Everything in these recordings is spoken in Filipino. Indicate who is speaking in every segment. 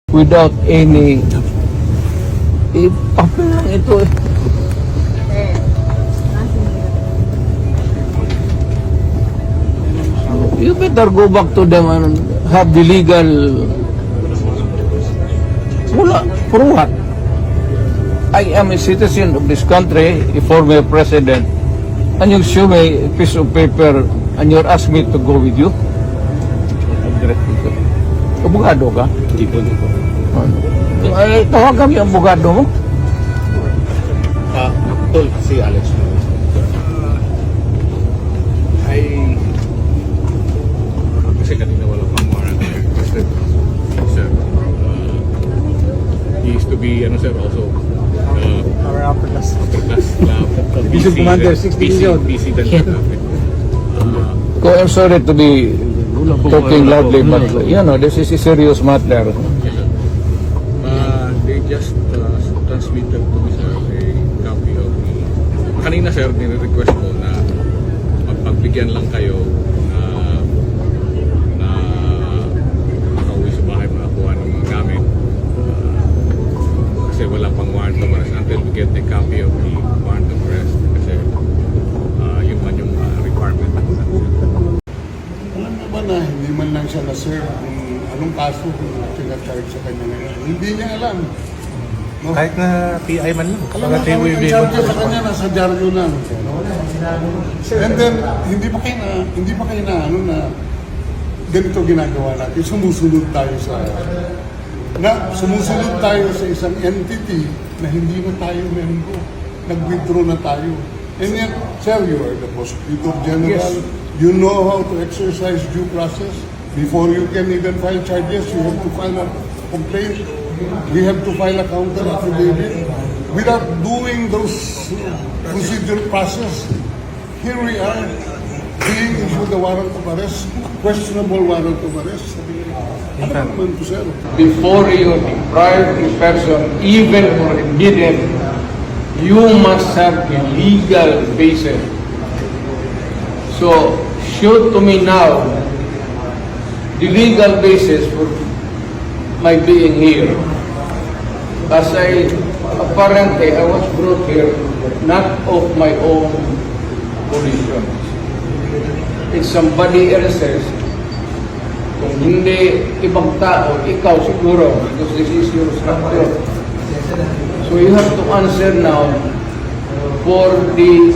Speaker 1: without any papel lang ito eh. You better go back to them and have the legal. Wala, for what? I am a citizen of this country, a former president, and you show me a piece of paper and you're asking me to go with you? Abogado ka?
Speaker 2: Hindi po.
Speaker 1: Ay, tawagan mo yung abogado mo.
Speaker 2: Tol, si Alex. Kasi kanina wala pang warrant requested. Sir, he used to be, also,
Speaker 3: Our upper class.
Speaker 2: lab.
Speaker 3: Division Commander, 60 million.
Speaker 2: PC dan
Speaker 1: So I'm sorry to be talking loudly, but you know, this is a serious matter.
Speaker 2: They just transmitted to me, sir, a copy of the... Kanina, sir, nire-request ko na magpagbigyan lang kayo na makauwi sa bahay mga kuha ng mga gamit. Kasi wala pang warrant of arrest until we get the copy of the warrant of arrest. Kasi yun man yung requirement.
Speaker 4: Alam mo ba na hindi man lang siya na-serve kung anong kaso kung charge sa kanya ngayon? Hindi niya alam. No?
Speaker 3: Kahit na PI man lang.
Speaker 4: Alam mo, ang charge sa kanya nasa dyaryo na. And then, hindi pa kayo na ganito ginagawa natin. Sumusunod tayo sa isang entity na hindi na tayo membro. Nag-withdraw na tayo. And yet, sir, you are the Prosecutor General. Yes. You know how to exercise due process. Before you can even file charges, you have to file a complaint. We have to file a counter affidavit. Without doing those procedural process, here we are being issued a warrant of arrest, questionable warrant of arrest. Ano naman to, sir?
Speaker 1: Before you deprive a person, even forbidden, you must have a legal basis. So, show to me now the legal basis for my being here. As apparently I was brought here not of my own volition. It's somebody else's. Kung hindi ibang tao, ikaw siguro, because this is your structure. So you have to answer now for the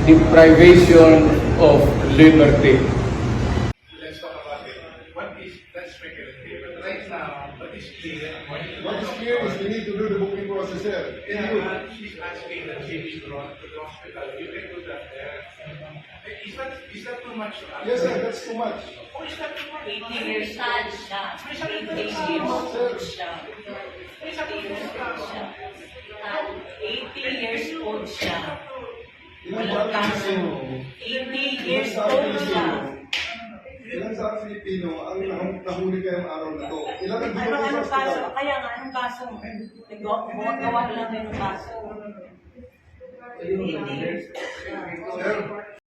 Speaker 1: deprivation of liberty.
Speaker 5: Let's talk about it. What is that speculative? But right now, what is clear?
Speaker 4: What is clear is we need to do the booking process, sir.
Speaker 5: Yeah, she's asking that she is brought to the hospital. You can do that there. Is that too much to ask?
Speaker 4: Yes, sir, that's too much.
Speaker 5: Oh, is that too much?
Speaker 6: 80 years old siya. 80 years old siya. 80 years old siya. Walang kaso. 80 years old siya.
Speaker 4: Ilan sa Filipino ang nahuli kayong araw na to? Ilan ang
Speaker 6: Anong kaso? Kaya nga, anong kaso? Gawa lang ng kaso.
Speaker 4: Sir,